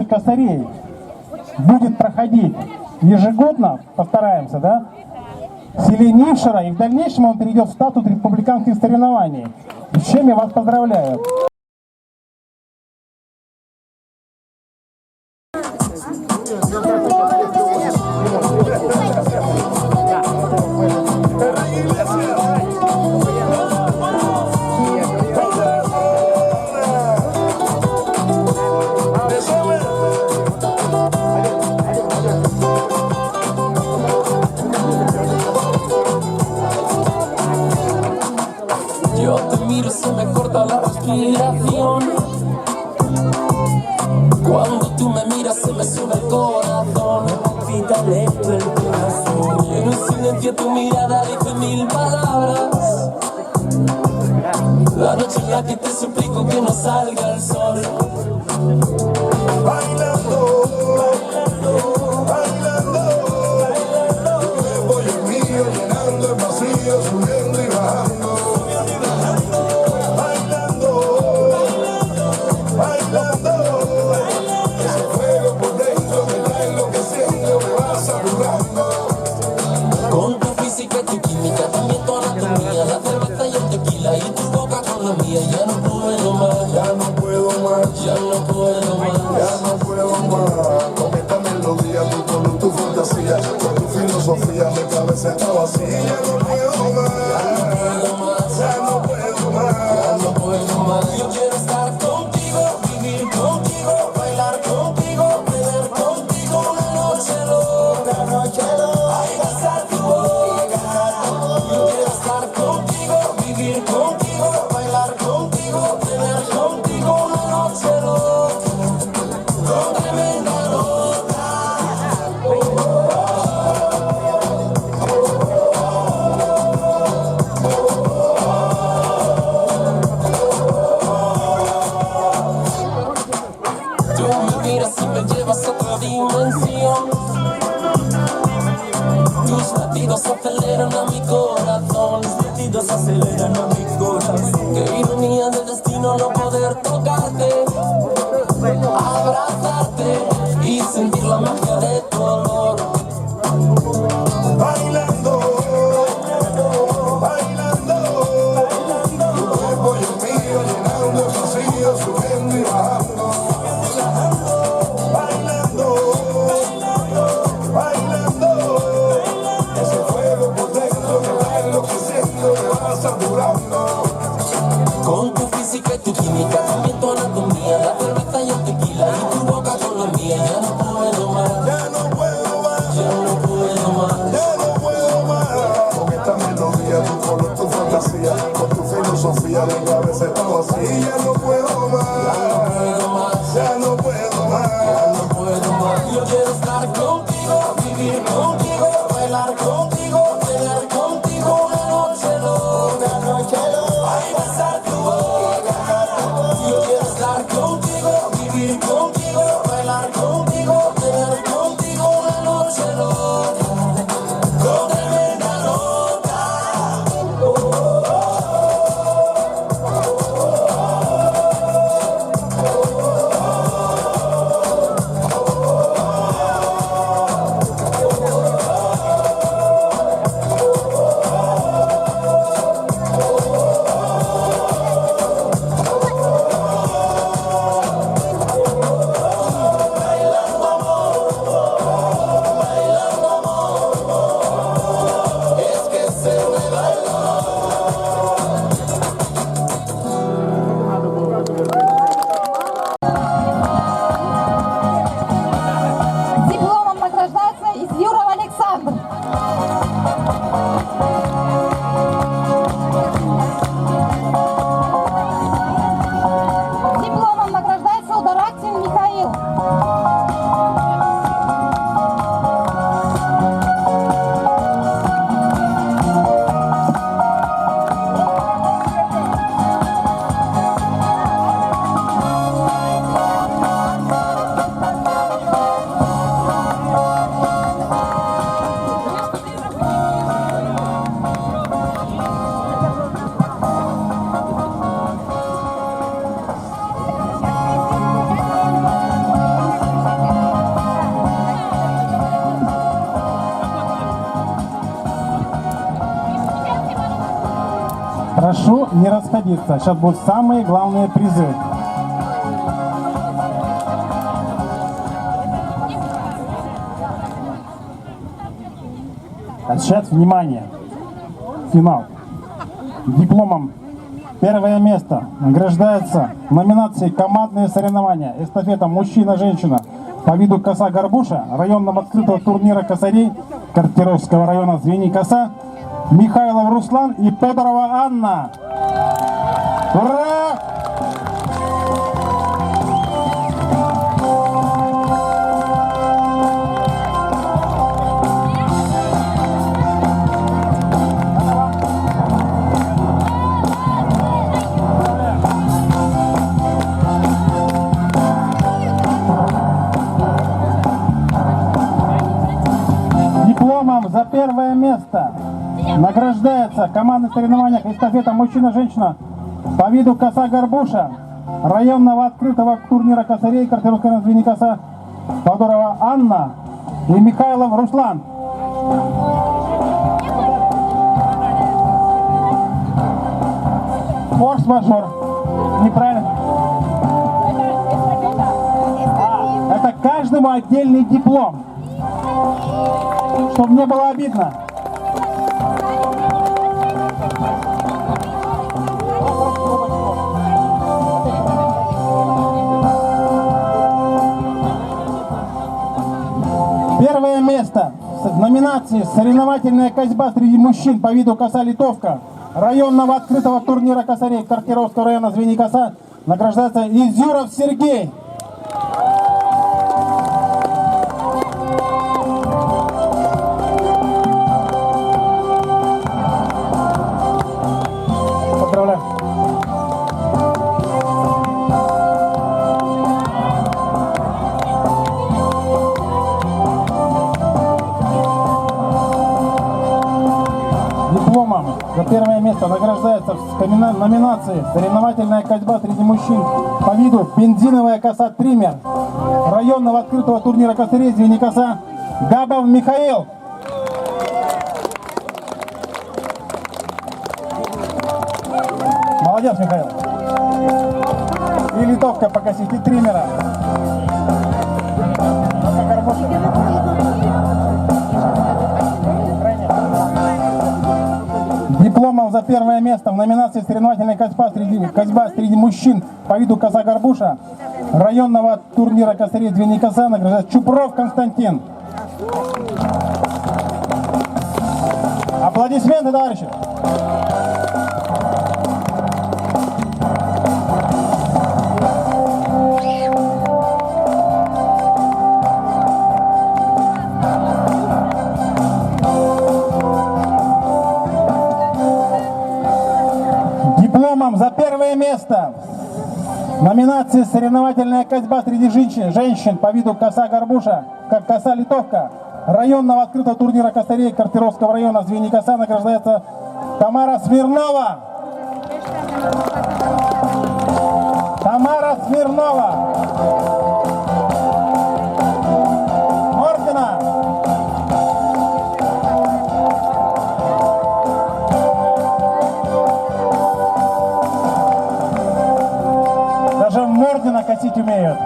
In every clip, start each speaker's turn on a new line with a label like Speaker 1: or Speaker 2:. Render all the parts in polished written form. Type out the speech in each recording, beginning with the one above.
Speaker 1: косарей будет проходить ежегодно, постараемся, да, в селе Нивширо, и в дальнейшем он перейдет в статус республиканских соревнований. И с чем я вас поздравляю.
Speaker 2: Yo te miro, se me corta la respiración. Cuando tú me miras, se me sube el corazón. Me palpita lento el corazón. Y en un silencio tu mirada dice mil palabras. La noche en la que te suplico que no salga el sol.
Speaker 3: Bailando, bailando, bailando, bailando. Me voy el mío llenando el vacío, subiendo y bajando. Bailando, bailando, ese fuego por dentro me va enloqueciendo, me va saturando.
Speaker 2: Con tu física y tu química, también tu anatomía, la cerveza y el tequila y tu boca con la mía. Ya no puedo más,
Speaker 3: Ya no puedo más,
Speaker 2: ya no puedo más.
Speaker 3: ya no puedo más. Con esta melodía, tu color, tu fantasía, con tu filosofía, mi cabeza está vacía. Ya no puedo más, ya no puedo más.
Speaker 2: No puedo más. Yo quiero estar contigo, vivir contigo, bailar contigo, beber contigo una noche loca, ay, besar tu boca. Yo quiero estar contigo, vivir contigo, bailar contigo, beber contigo una noche loca, con tremenda nota. Tú me miras y me llevas a otra dimensión. Tus latidos aceleran a mi corazón. Tus latidos aceleran a mi corazón. Qué ironía del destino no poder tocarte, abrazarte y sentir la magia de tu olor.
Speaker 3: Bailando, bailando, bailando, tu cuerpo y el mío llenando el vacío, subiendo y bajando. Bailando, bailando, ese fuego por dentro me va enloqueciendo, me va saturando.
Speaker 2: Con tu física y tu química, también tu anatomía, la cerveza y el tequila y tu boca con la mía. Ya no puedo más,
Speaker 3: Ya no puedo más,
Speaker 2: ya no puedo más.
Speaker 3: ya no puedo más. Con esta melodía, tu color, tu fantasía, con tu filosofía, mi cabeza está vacía. Ya no puedo más, ya no puedo más.
Speaker 2: No puedo más. Yo quiero estar contigo, vivir contigo, bailar contigo, tener contigo una noche loca, ay, besar tu boca. Yo quiero estar contigo, vivir contigo, bailar contigo, tener contigo una noche loca, con tremenda nota. Es que se me bailó.
Speaker 4: Дипломом награждается Изюров Александр. Дипломом награждается Удараксин Михаил.
Speaker 1: не расходиться. Сейчас будут самые главные призы. А сейчас, внимание, финал. Дипломом первое место награждается в номинации «Командные соревнования» эстафета «Мужчина-женщина» по виду коса-горбуша районного открытого турнира косарей Картировского района Звени-Коса Михайлов Руслан и Тодорова Анна. Ура! Дипломом за первое место награждается командных соревнованиях эстафета «Мужчина-женщина» по виду коса-горбуша районного открытого турнира косарей Картировского района Звени-Коса Тодорова Анна и Михайлов Руслан. Форс-мажор. Неправильно. Это каждому отдельный диплом. Чтобы не было обидно. Первое место в номинации «Соревновательная косьба среди мужчин по виду коса-литовка» районного открытого турнира косарей Картировского района Звени-Коса награждается Изюров Сергей. Поздравляю. Дипломом за первое место награждается в номинации «Соревновательная косьба среди мужчин по виду бензиновая коса триммер» районного открытого турнира косарей Звени-Коса Габов Михаил. Молодец, Михаил. И литовка покосить, и триммера. Дипломом за первое место в номинации «Соревновательная косьба среди мужчин по виду коса-горбуша» районного турнира косарей Звени-Коса награждается Чупров Константин. Аплодисменты, товарищи! Дипломом за первое место в номинации «Соревновательная косьба среди женщин по виду коса-горбуша, как коса-литовка» районного открытого турнира косарей Картировского района Звени-Коса награждается Тамара Смирнова. Тамара Смирнова. Ордена. Даже в Мордина косить умеют.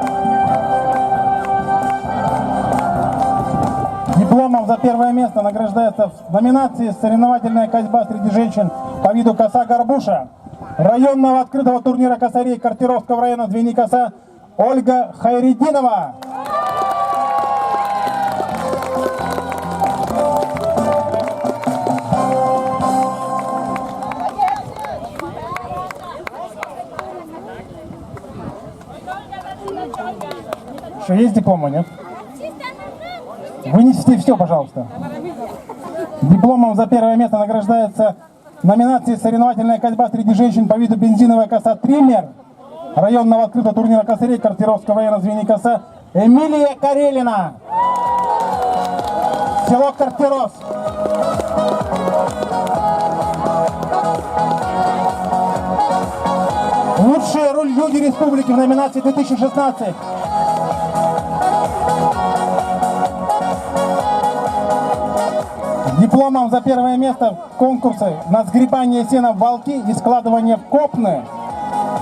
Speaker 1: Дипломом за первое место награждается в номинации «Соревновательная косьба среди женщин по виду коса-горбуша» районного открытого турнира косарей Картировского района Звени-Коса Ольга Хайрединова. Что, есть дипломы, нет? Вынесите все, пожалуйста. Дипломом за первое место награждается в номинации «Соревновательная косьба среди женщин по виду бензиновая коса триммер» районного открытого турнира косарей Картировского района Звени-Коса Эмилия Карелина. Село Картировск. Лучшие люди республики в номинации 2016. дипломом за первое место в конкурсе на сгребание сена в балки и складывание в копны.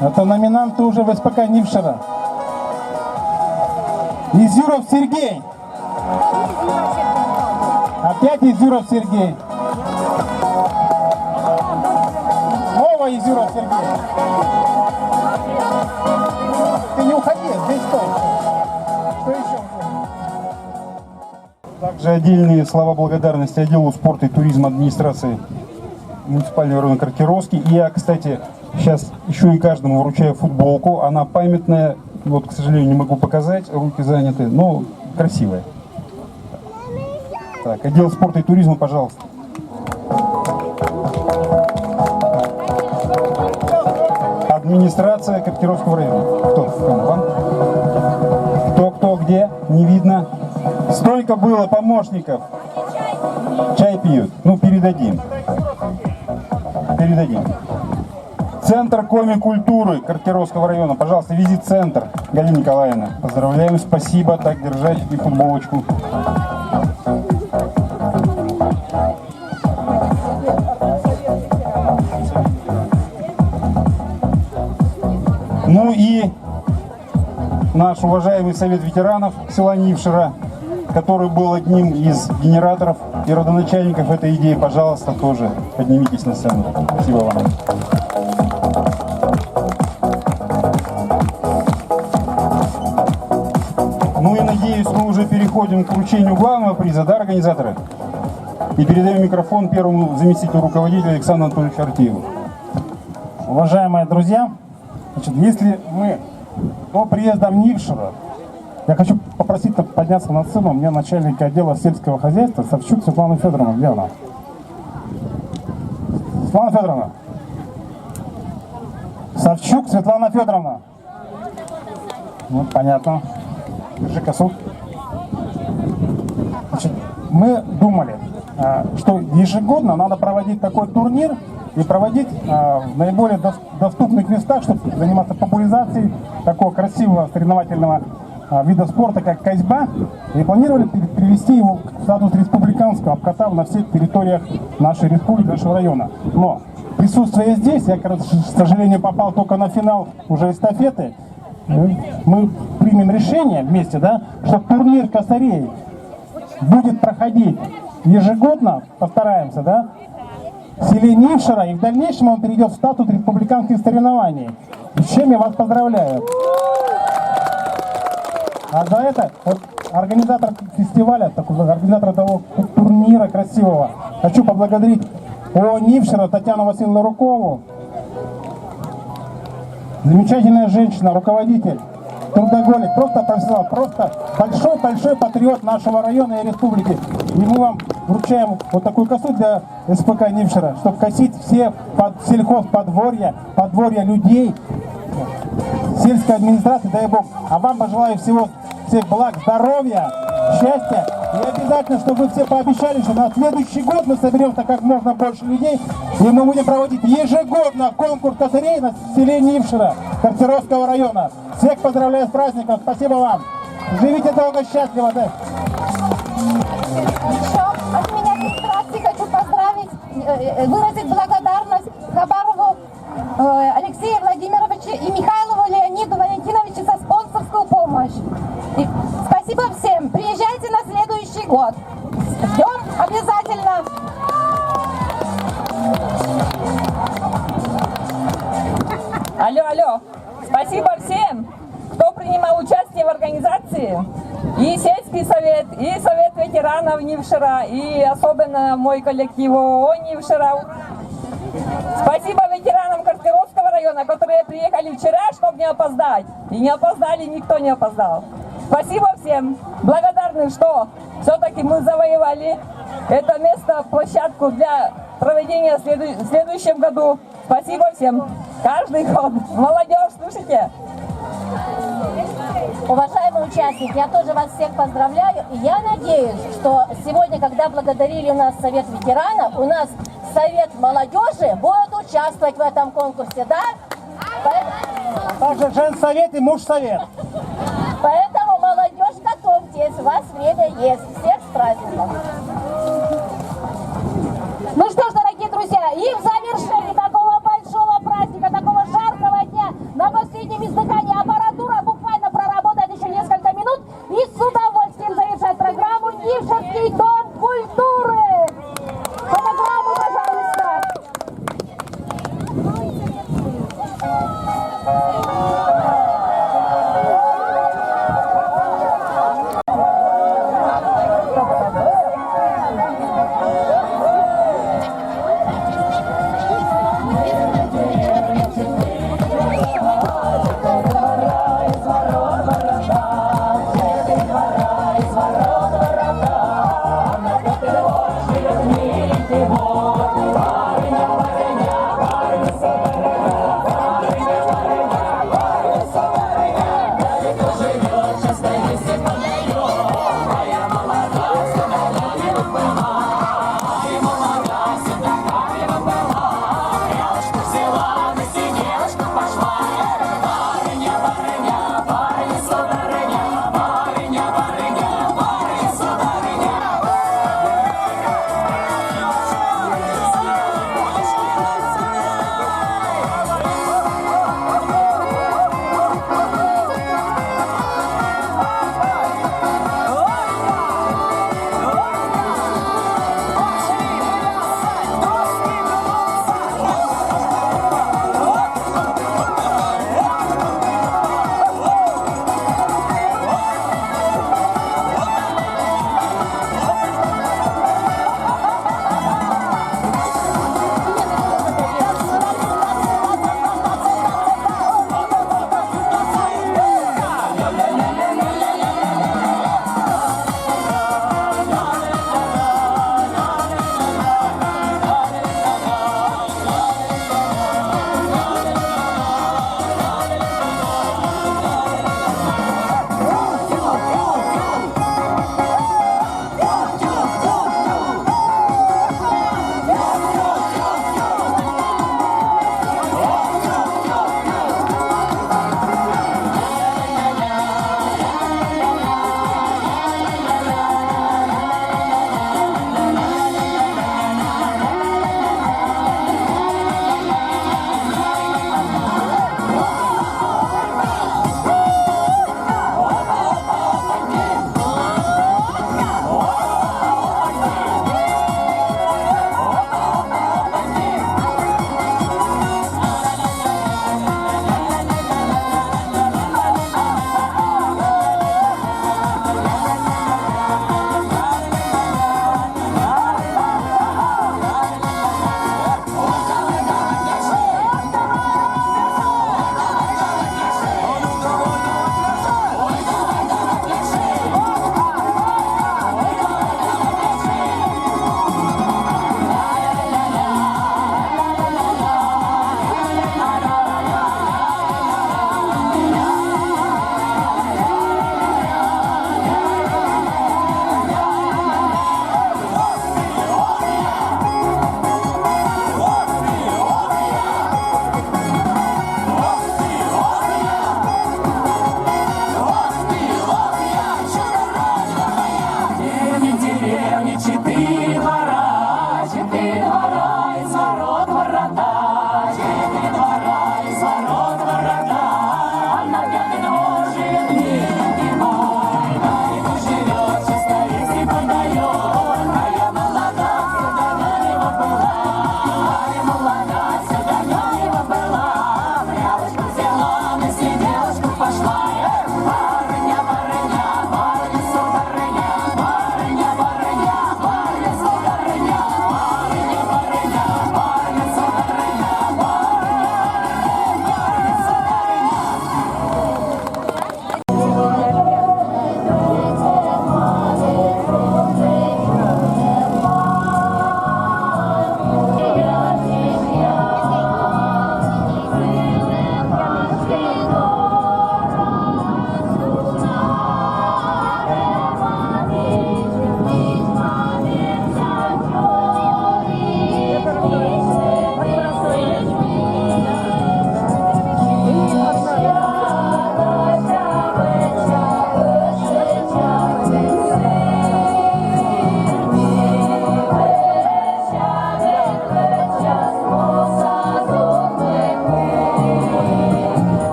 Speaker 1: Это номинанты уже в СПК Нившера. Изюров Сергей. Опять Изюров Сергей. Снова Изюров Сергей. Ты не уходи, здесь стой. Что еще?
Speaker 5: Также отдельные слова благодарности отделу спорта и туризма администрации муниципального района Картировский. И я, кстати, сейчас еще и каждому вручаю футболку. Она памятная. Вот, к сожалению, не могу показать, руки заняты, но красивая. Так, отдел спорта и туризма, пожалуйста. Администрация Картировского района. Кто? Кто, где? Не видно. Столько было помощников. Чай пьют. Ну, передадим. Передадим. Центр коми-культуры Картировского района. Пожалуйста, визит-центр. Галина Николаевна. Поздравляем, спасибо. Так держать и футболочку. Ну и наш уважаемый совет ветеранов села Нившера, который был одним из генераторов и родоначальников этой идеи, пожалуйста, тоже поднимитесь на сцену. Спасибо вам. Ну и надеюсь, мы уже переходим к вручению главного приза, да, организаторы? И передаем микрофон первому заместителю руководителя Александру Анатольевичу Артееву.
Speaker 1: Уважаемые друзья, значит, если мы до приезда в Нившера, я хочу попросить подняться на сцену мне начальника отдела сельского хозяйства Савчук Светлану Федоровну. Где она? Светлана Федоровна. Савчук Светлана Федоровна. Вот, понятно. Держи косу. Значит, мы думали, что ежегодно надо проводить такой турнир и проводить в наиболее доступных местах, чтобы заниматься популяризацией такого красивого соревновательного вида спорта, как косьба, и планировали привести его к статусу республиканского, обкатав на всех территориях нашей республики, нашего района. Но присутствуя здесь, я, к сожалению, попал только на финал уже эстафеты. Мы примем решение вместе, да, что турнир косарей будет проходить ежегодно, постараемся, да, в селе Нившера, и в дальнейшем он перейдет в статус республиканских соревнований. И с чем я вас поздравляю. А за это вот, организатор фестиваля, организатор того турнира красивого, хочу поблагодарить ООО Нившера Татьяну Васильевну Рукову. Замечательная женщина, руководитель, трудоголик, просто профессионал, просто большой-большой патриот нашего района и республики. И мы вам вручаем вот такую косу для СПК Нившера, чтобы косить все сельхозподворья, подворья людей, сельской администрации, дай Бог. А вам пожелаю всех благ, здоровья, счастья. И обязательно, чтобы вы все пообещали, что на следующий год мы соберемся как можно больше людей, и мы будем проводить ежегодно конкурс косарей на селе Нившера Картировского района. Всех поздравляю с праздником, спасибо вам. Живите долго, счастливо, да.
Speaker 4: Еще от меня администрации хочу поздравить, выразить благодарность Хабарову Алексею Владимировичу и Михайлову Леониду Валентиновичу за спонсорскую помощь. И спасибо всем. Приезжайте на следующий год. Ждем обязательно.
Speaker 6: Алло. Спасибо всем, кто принимал участие в организации. И сельский совет, и совет ветеранов Нившера, и особенно мой коллектив ООО Нившера. Спасибо ветеранам Картировского района, которые приехали вчера, чтобы не опоздать. И не опоздали, никто не опоздал. Спасибо всем. Благодарны, что все-таки мы завоевали это место, площадку для проведения в следующем году. Спасибо всем. Каждый год. Молодежь, слушайте.
Speaker 7: Уважаемые участники, я тоже вас всех поздравляю. И я надеюсь, что сегодня, когда благодарили у нас Совет ветеранов, у нас Совет молодежи будет участвовать в этом конкурсе, да?
Speaker 1: Также женсовет и мужсовет.
Speaker 7: Поэтому, молодежь, готовьтесь, у вас время есть. Всех с праздником!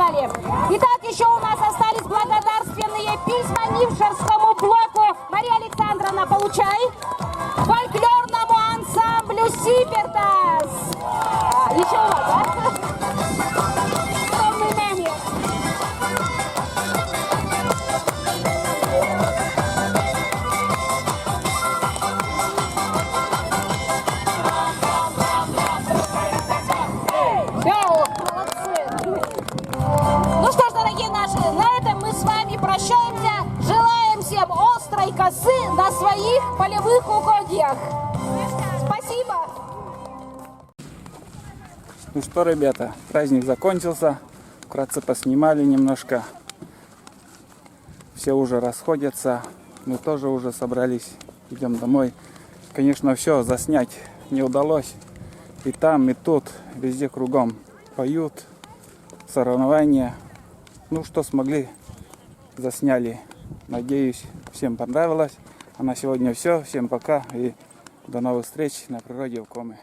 Speaker 8: сказали. Итак, еще у нас остались благодарственные письма Нившерскому блоку. Мария Александровна, получай. Фольклорному ансамблю Сипертас. Еще у вас, да? Огромный мемик. Ну что ж, дорогие наши, на этом мы с вами прощаемся. Желаем всем острой косы на своих полевых угодьях. Спасибо.
Speaker 9: Ну что, ребята, праздник закончился. Вкратце поснимали немножко. Все уже расходятся. Мы тоже уже собрались. Идем домой. Конечно, все заснять не удалось. И там, и тут, везде кругом поют, соревнования. Ну, что смогли, засняли. Надеюсь, всем понравилось. А на сегодня все. Всем пока и до новых встреч на природе в Коми.